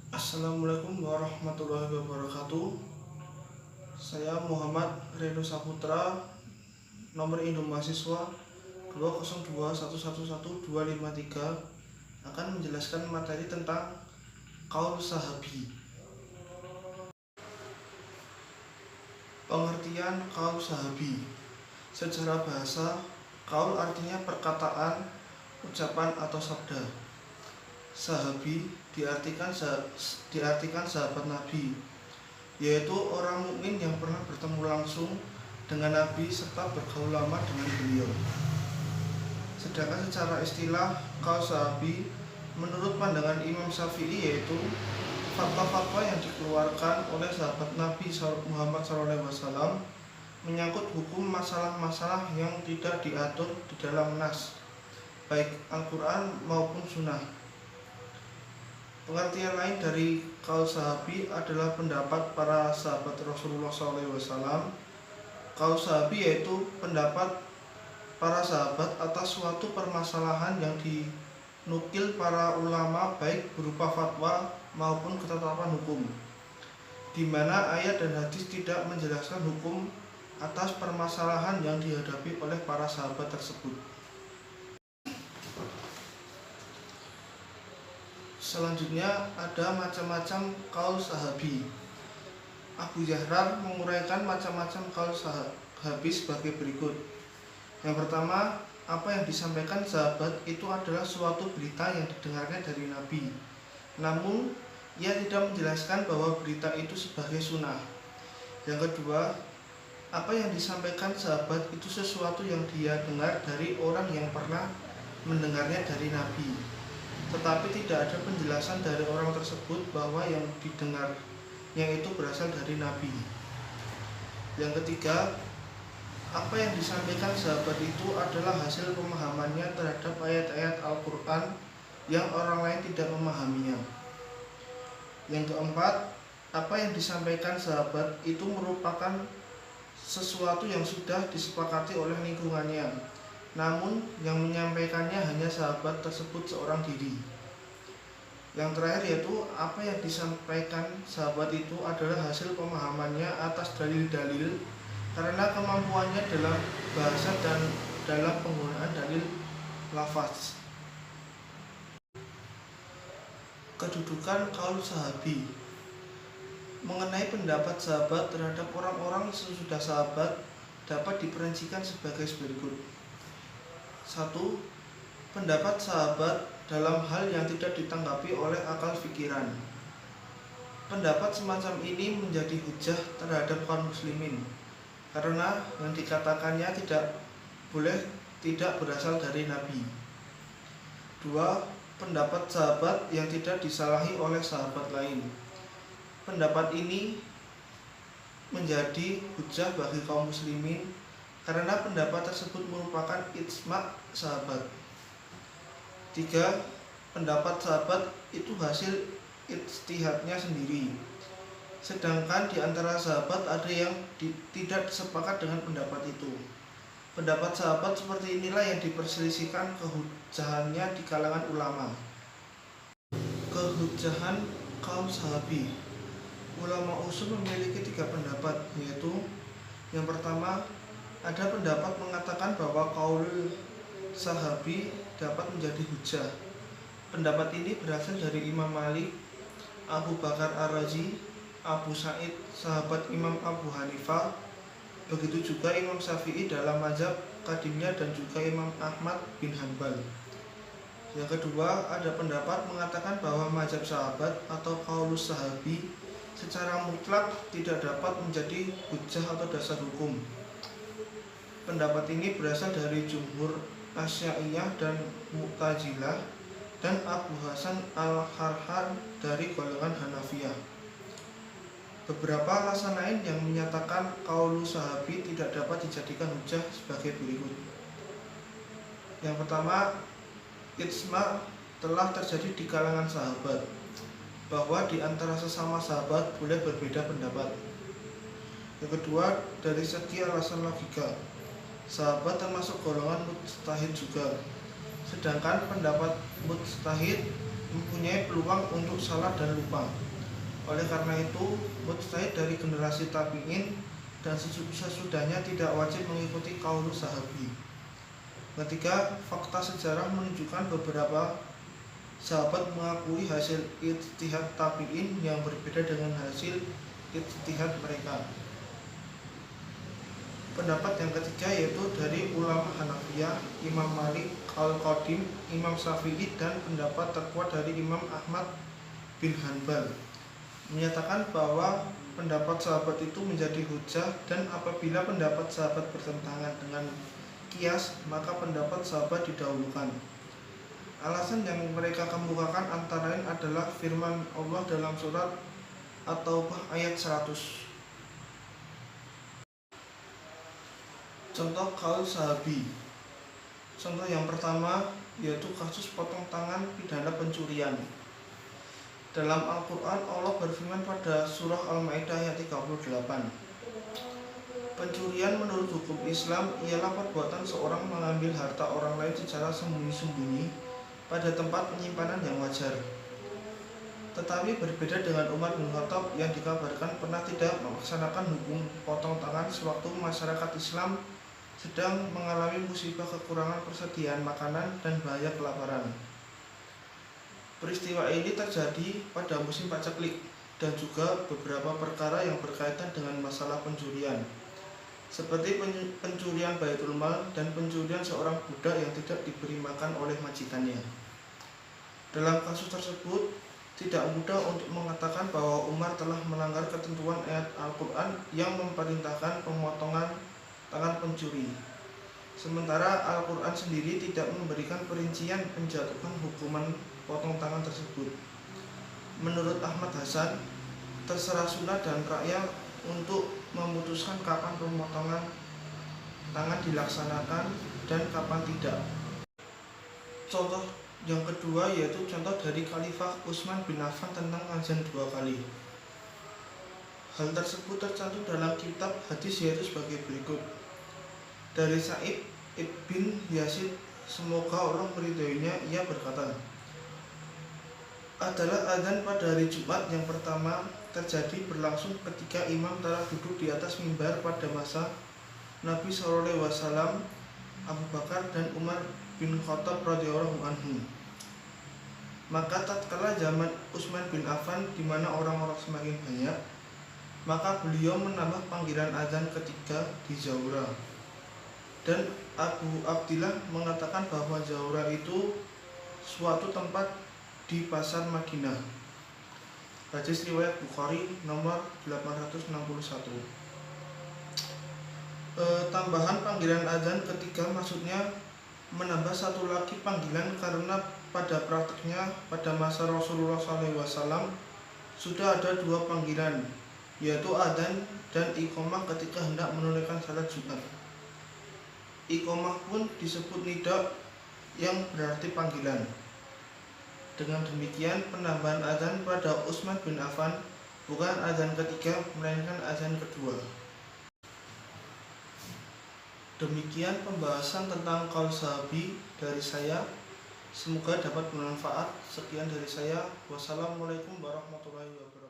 Assalamualaikum warahmatullahi wabarakatuh. Saya Muhammad Reno Saputra, nomor induk mahasiswa 202111253, akan menjelaskan materi tentang qaul sahabi. Pengertian qaul sahabi. Secara bahasa, qaul artinya perkataan, ucapan atau sabda. Sahabi diartikan sahabat Nabi, yaitu orang mukmin yang pernah bertemu langsung dengan Nabi serta bergaul lama dengan beliau. Sedangkan secara istilah, qaul sahabi menurut pandangan Imam Syafi'i yaitu fatwa-fatwa yang dikeluarkan oleh sahabat Nabi Muhammad SAW menyangkut hukum masalah-masalah yang tidak diatur di dalam nas, baik Al-Quran maupun Sunnah. Pengertian lain dari qaul sahabi adalah pendapat para sahabat Rasulullah SAW. Qaul sahabi yaitu pendapat para sahabat atas suatu permasalahan yang dinukil para ulama baik berupa fatwa maupun ketetapan hukum, di mana ayat dan hadis tidak menjelaskan hukum atas permasalahan yang dihadapi oleh para sahabat tersebut. Selanjutnya ada macam-macam qaul sahabi. Abu Jahrar menguraikan macam-macam qaul sahabi sebagai berikut. Yang pertama, apa yang disampaikan sahabat itu adalah suatu berita yang didengarnya dari Nabi. Namun, ia tidak menjelaskan bahwa berita itu sebagai sunnah. Yang kedua, apa yang disampaikan sahabat itu sesuatu yang dia dengar dari orang yang pernah mendengarnya dari Nabi, tetapi tidak ada penjelasan dari orang tersebut bahwa yang didengarnya itu berasal dari Nabi. Yang ketiga, apa yang disampaikan sahabat itu adalah hasil pemahamannya terhadap ayat-ayat Al-Quran yang orang lain tidak memahaminya. Yang keempat, apa yang disampaikan sahabat itu merupakan sesuatu yang sudah disepakati oleh lingkungannya, namun yang menyampaikannya hanya sahabat tersebut seorang diri. Yang terakhir yaitu apa yang disampaikan sahabat itu adalah hasil pemahamannya atas dalil-dalil karena kemampuannya dalam bahasa dan dalam penggunaan dalil lafaz. Kedudukan qaul sahabi. Mengenai pendapat sahabat terhadap orang-orang sesudah sahabat dapat diperincikan sebagai berikut. 1. Pendapat sahabat dalam hal yang tidak ditanggapi oleh akal pikiran. Pendapat semacam ini menjadi hujah terhadap kaum muslimin karena yang dikatakannya tidak berasal dari Nabi. 2. Pendapat sahabat yang tidak disalahi oleh sahabat lain. Pendapat ini menjadi hujah bagi kaum muslimin karena pendapat tersebut merupakan ijma' sahabat. 3. Pendapat sahabat itu hasil ijtihadnya sendiri, sedangkan di antara sahabat ada yang tidak sepakat dengan pendapat itu. Pendapat sahabat seperti inilah yang diperselisihkan kehujahannya di kalangan ulama. Kehujahan qaul sahabi. Ulama usul memiliki 3 pendapat, yaitu yang pertama, ada pendapat mengatakan bahwa qaul sahabi dapat menjadi hujah. Pendapat ini berasal dari Imam Malik, Abu Bakar Ar-Razi, Abu Sa'id, sahabat Imam Abu Hanifah, begitu juga Imam Syafi'i dalam mazhab qadimnya dan juga Imam Ahmad bin Hanbal. Yang kedua, ada pendapat mengatakan bahwa mazhab sahabat atau qaulus sahabi secara mutlak tidak dapat menjadi hujah atau dasar hukum. Pendapat ini berasal dari jumhur Asy'ariyah dan Mu'tazilah dan Abu Hasan Al-Harhan dari golongan Hanafiyah. Beberapa alasan lain yang menyatakan qaulus sahabi tidak dapat dijadikan hujah sebagai berikut. Yang pertama, ijma' telah terjadi di kalangan sahabat bahwa di antara sesama sahabat boleh berbeda pendapat. Yang kedua, dari segi alasan logika, sahabat termasuk golongan mujtahid juga, sedangkan pendapat mujtahid mempunyai peluang untuk salah dan lupa. Oleh karena itu, mujtahid dari generasi tabi'in dan sesudahnya tidak wajib mengikuti qaulus sahabi. Ketiga, fakta sejarah menunjukkan beberapa sahabat mengakui hasil ijtihad tabi'in yang berbeda dengan hasil ijtihad mereka. Pendapat yang ketiga yaitu dari ulama Hanafiyah, Imam Malik, Al-Qadim, Imam Syafi'i, dan pendapat terkuat dari Imam Ahmad bin Hanbal, menyatakan bahwa pendapat sahabat itu menjadi hujjah, dan apabila pendapat sahabat bertentangan dengan qiyas, maka pendapat sahabat didahulukan. Alasan yang mereka kemukakan antara lain adalah firman Allah dalam surat At-Taubah ayat 100. Contoh qaul sahabi. Contoh yang pertama yaitu kasus potong tangan pidana pencurian. Dalam Al-Quran, Allah berfirman pada surah Al-Ma'idah ayat 38. Pencurian menurut hukum Islam ialah perbuatan seorang mengambil harta orang lain secara sembunyi-sembunyi pada tempat penyimpanan yang wajar. Tetapi berbeda dengan Umar bin Khattab yang dikabarkan pernah tidak melaksanakan hukum potong tangan sewaktu masyarakat Islam sedang mengalami musibah kekurangan persediaan makanan dan bahaya kelaparan. Peristiwa ini terjadi pada musim paceklik dan juga beberapa perkara yang berkaitan dengan masalah pencurian, seperti pencurian Baitul Mal dan pencurian seorang budak yang tidak diberi makan oleh majikannya. Dalam kasus tersebut, tidak mudah untuk mengatakan bahwa Umar telah melanggar ketentuan ayat Al-Quran yang memerintahkan pemotongan tangan pencuri. Sementara Al-Quran sendiri tidak memberikan perincian menjatuhkan hukuman potong tangan tersebut. Menurut Ahmad Hasan, terserah sunnah dan rakyat untuk memutuskan kapan pemotongan tangan dilaksanakan dan kapan tidak. Contoh yang kedua yaitu contoh dari Khalifah Utsman bin Affan tentang azan 2 kali. Hal tersebut tercantum dalam kitab hadis yaitu sebagai berikut. Dari Sa'id bin Yazid, semoga Allah meridhoinya, ia berkata, adalah azan pada hari Jumat yang pertama terjadi berlangsung ketika imam telah duduk di atas mimbar pada masa Nabi SAW, Abu Bakar dan Umar bin Khattab radhiyallahu anhu. Maka tatkala zaman Utsman bin Affan di mana orang-orang semakin banyak, maka beliau menambah panggilan azan ketiga di Zaura. Dan Abu Abdillah mengatakan bahwa Zaura itu suatu tempat di pasar Madinah. Hadis riwayat Bukhari nomor 861. Tambahan panggilan azan ketiga maksudnya menambah satu lagi panggilan karena pada praktiknya pada masa Rasulullah SAW sudah ada dua panggilan, yaitu adzan dan iqamah ketika hendak menunaikan salat Jumat. Iqamah pun disebut nida yang berarti panggilan. Dengan demikian penambahan adzan pada Utsman bin Affan bukan adzan ketiga melainkan adzan kedua. Demikian pembahasan tentang qaul sahabi dari saya. Semoga dapat bermanfaat. Sekian dari saya. Wassalamualaikum warahmatullahi wabarakatuh.